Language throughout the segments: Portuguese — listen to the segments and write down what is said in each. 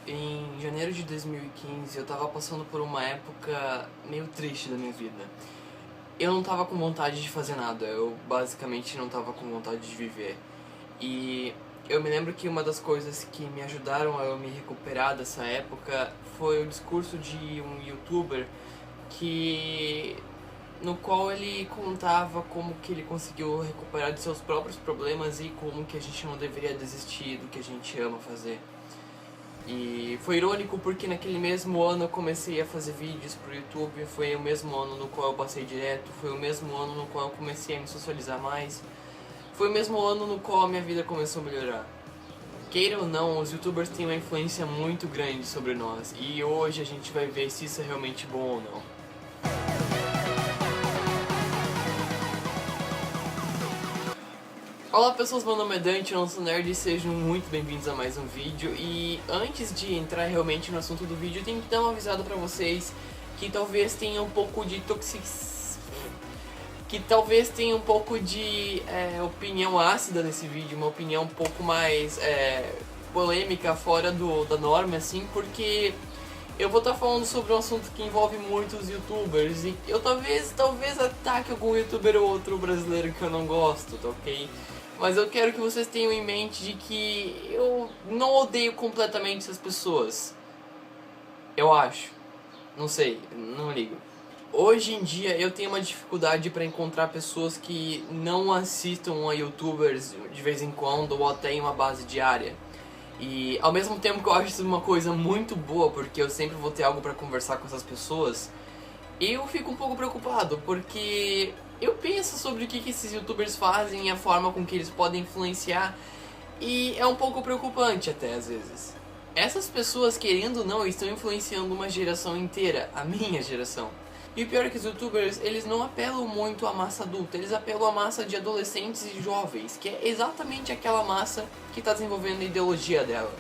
Em janeiro de 2015 eu tava passando por uma época meio triste da minha vida. Eu não tava com vontade de fazer nada, eu basicamente não tava com vontade de viver. E eu me lembro que uma das coisas que me ajudaram a eu me recuperar dessa época foi o discurso de um youtuber que no qual ele contava como que ele conseguiu recuperar de seus próprios problemas e como que a gente não deveria desistir do que a gente ama fazer. E foi irônico porque naquele mesmo ano eu comecei a fazer vídeos pro YouTube, foi o mesmo ano no qual eu passei direto, foi o mesmo ano no qual eu comecei a me socializar mais, foi o mesmo ano no qual a minha vida começou a melhorar. Queira ou não, os youtubers têm uma influência muito grande sobre nós, e hoje a gente vai ver se isso é realmente bom ou não. Olá pessoas, meu nome é Dante, eu não sou nerd e sejam muito bem-vindos a mais um vídeo. E antes de entrar realmente no assunto do vídeo, eu tenho que dar uma avisada pra vocês que talvez tenha um pouco de opinião ácida nesse vídeo, uma opinião um pouco mais polêmica, fora da norma, assim, porque eu vou estar falando sobre um assunto que envolve muitos youtubers e eu talvez ataque algum youtuber ou outro brasileiro que eu não gosto, tá ok? Mas eu quero que vocês tenham em mente de que eu não odeio completamente essas pessoas. Eu acho. Não sei, não ligo. Hoje em dia eu tenho uma dificuldade para encontrar pessoas que não assistam a youtubers de vez em quando ou até em uma base diária. E ao mesmo tempo que eu acho isso uma coisa muito boa, porque eu sempre vou ter algo para conversar com essas pessoas, eu fico um pouco preocupado, porque eu penso sobre o que esses youtubers fazem e a forma com que eles podem influenciar, e é um pouco preocupante até às vezes. Essas pessoas, querendo ou não, estão influenciando uma geração inteira, a minha geração. E o pior é que os youtubers, eles não apelam muito à massa adulta, eles apelam à massa de adolescentes e jovens, que é exatamente aquela massa que está desenvolvendo a ideologia dela.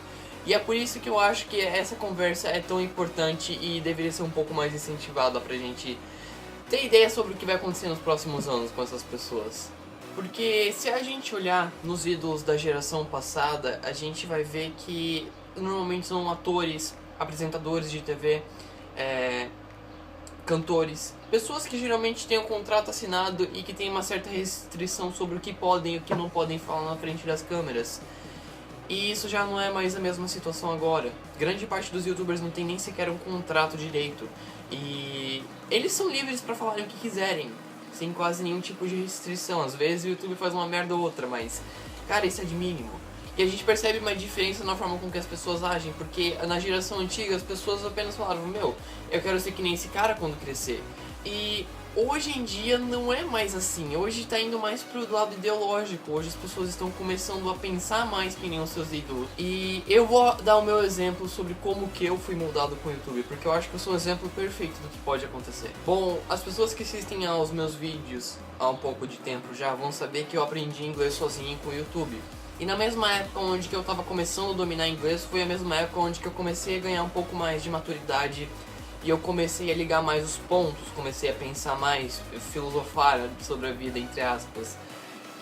E é por isso que eu acho que essa conversa é tão importante e deveria ser um pouco mais incentivada pra gente ter ideia sobre o que vai acontecer nos próximos anos com essas pessoas. Porque se a gente olhar nos ídolos da geração passada, a gente vai ver que normalmente são atores, apresentadores de TV, cantores, pessoas que geralmente têm um contrato assinado e que têm uma certa restrição sobre o que podem e o que não podem falar na frente das câmeras. E isso já não é mais a mesma situação agora. Grande parte dos youtubers não tem nem sequer um contrato direito. E eles são livres pra falarem o que quiserem, sem quase nenhum tipo de restrição. Às vezes o YouTube faz uma merda ou outra, mas, cara, isso é de mínimo. E a gente percebe uma diferença na forma com que as pessoas agem, porque na geração antiga as pessoas apenas falavam, meu, eu quero ser que nem esse cara quando crescer. E hoje em dia não é mais assim, hoje tá indo mais pro lado ideológico, hoje as pessoas estão começando a pensar mais que nem os seus ídolos. E eu vou dar o meu exemplo sobre como que eu fui moldado com o YouTube, porque eu acho que eu sou o exemplo perfeito do que pode acontecer. Bom, as pessoas que assistem aos meus vídeos há um pouco de tempo já vão saber que eu aprendi inglês sozinho com o YouTube. E na mesma época onde que eu tava começando a dominar inglês, foi a mesma época onde que eu comecei a ganhar um pouco mais de maturidade e eu comecei a ligar mais os pontos, comecei a pensar mais, filosofar sobre a vida, entre aspas.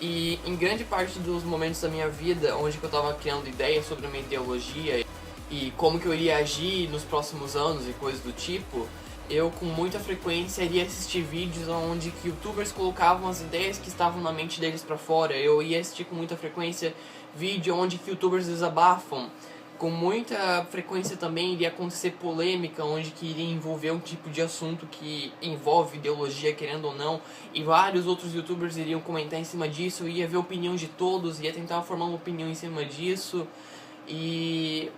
E em grande parte dos momentos da minha vida, onde que eu tava criando ideias sobre a minha ideologia e como que eu iria agir nos próximos anos e coisas do tipo, eu com muita frequência iria assistir vídeos onde que youtubers colocavam as ideias que estavam na mente deles pra fora. Eu ia assistir com muita frequência vídeo onde que youtubers desabafam. Com muita frequência também iria acontecer polêmica, onde que iria envolver um tipo de assunto que envolve ideologia, querendo ou não, e vários outros youtubers iriam comentar em cima disso, ia ver a opinião de todos, ia tentar formar uma opinião em cima disso. E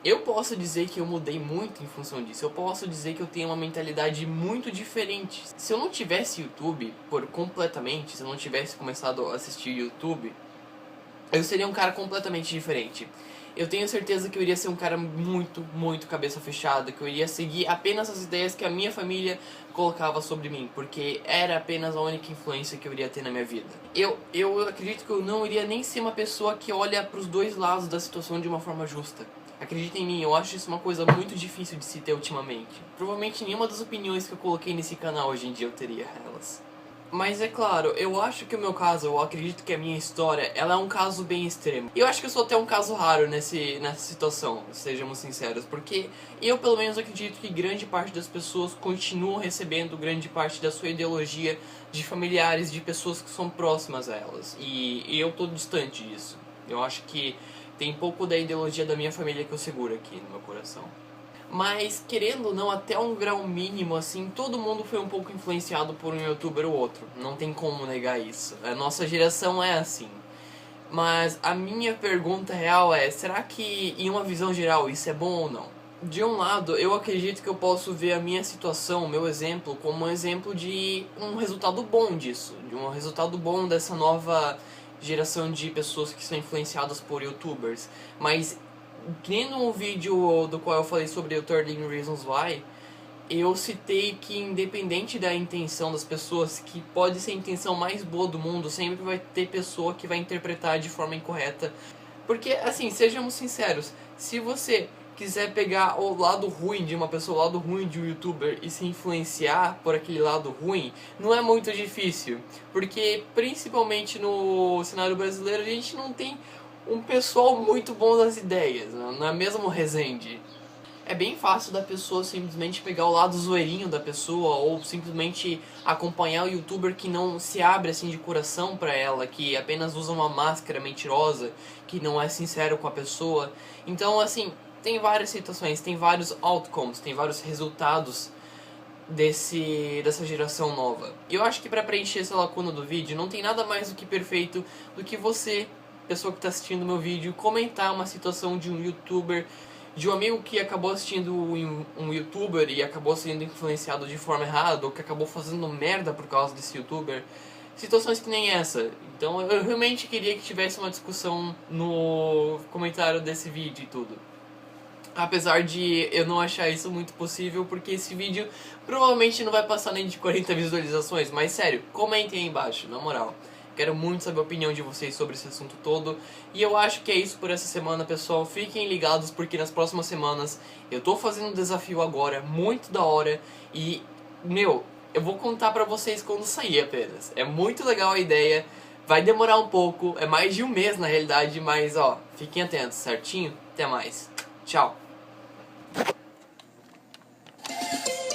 eu posso dizer que eu mudei muito em função disso. Eu posso dizer que eu tenho uma mentalidade muito diferente. Se eu não tivesse YouTube completamente, se eu não tivesse começado a assistir YouTube, eu seria um cara completamente diferente. Eu tenho certeza que eu iria ser um cara muito cabeça fechada, que eu iria seguir apenas as ideias que a minha família colocava sobre mim, porque era apenas a única influência que eu iria ter na minha vida. Eu acredito que eu não iria nem ser uma pessoa que olha pros dois lados da situação de uma forma justa. Acredita em mim, eu acho isso uma coisa muito difícil de se ter ultimamente. Provavelmente nenhuma das opiniões que eu coloquei nesse canal hoje em dia eu teria elas. Mas é claro, eu acho que o meu caso, eu acredito que a minha história, ela é um caso bem extremo. E eu acho que eu sou até um caso raro nessa situação, sejamos sinceros, porque eu pelo menos acredito que grande parte das pessoas continuam recebendo grande parte da sua ideologia de familiares, de pessoas que são próximas a elas. E eu tô distante disso. Eu acho que tem pouco da ideologia da minha família que eu seguro aqui no meu coração. Mas, querendo ou não, até um grau mínimo, assim, todo mundo foi um pouco influenciado por um youtuber ou outro. Não tem como negar isso. A nossa geração é assim. Mas a minha pergunta real é, será que, em uma visão geral, isso é bom ou não? De um lado, eu acredito que eu posso ver a minha situação, o meu exemplo, como um exemplo de um resultado bom disso. De um resultado bom dessa nova geração de pessoas que são influenciadas por youtubers. Mas que nem no vídeo do qual eu falei sobre o 13 Reasons Why, eu citei que independente da intenção das pessoas, que pode ser a intenção mais boa do mundo, sempre vai ter pessoa que vai interpretar de forma incorreta. Porque, assim, sejamos sinceros, se você quiser pegar o lado ruim de uma pessoa, o lado ruim de um youtuber e se influenciar por aquele lado ruim, não é muito difícil. Porque, principalmente no cenário brasileiro, a gente não tem um pessoal muito bom das ideias, não é mesmo, Resende? É bem fácil da pessoa simplesmente pegar o lado zoeirinho da pessoa ou simplesmente acompanhar o youtuber que não se abre assim de coração pra ela, que apenas usa uma máscara mentirosa, que não é sincero com a pessoa. Então, assim, tem várias situações, tem vários outcomes, tem vários resultados dessa geração nova. E eu acho que pra preencher essa lacuna do vídeo, não tem nada mais do que perfeito do que você, pessoa que está assistindo o meu vídeo, comentar uma situação de um youtuber, de um amigo que acabou assistindo um youtuber e acabou sendo influenciado de forma errada, ou que acabou fazendo merda por causa desse youtuber. Situações que nem essa. Então eu realmente queria que tivesse uma discussão no comentário desse vídeo e tudo. Apesar de eu não achar isso muito possível, porque esse vídeo provavelmente não vai passar nem de 40 visualizações. Mas sério, comentem aí embaixo, na moral. Quero muito saber a opinião de vocês sobre esse assunto todo. E eu acho que é isso por essa semana, pessoal. Fiquem ligados porque nas próximas semanas eu tô fazendo um desafio agora, muito da hora. E, meu, eu vou contar pra vocês quando sair apenas. É muito legal a ideia. Vai demorar um pouco, é mais de um mês na realidade, mas ó, fiquem atentos, certinho? Até mais. Tchau.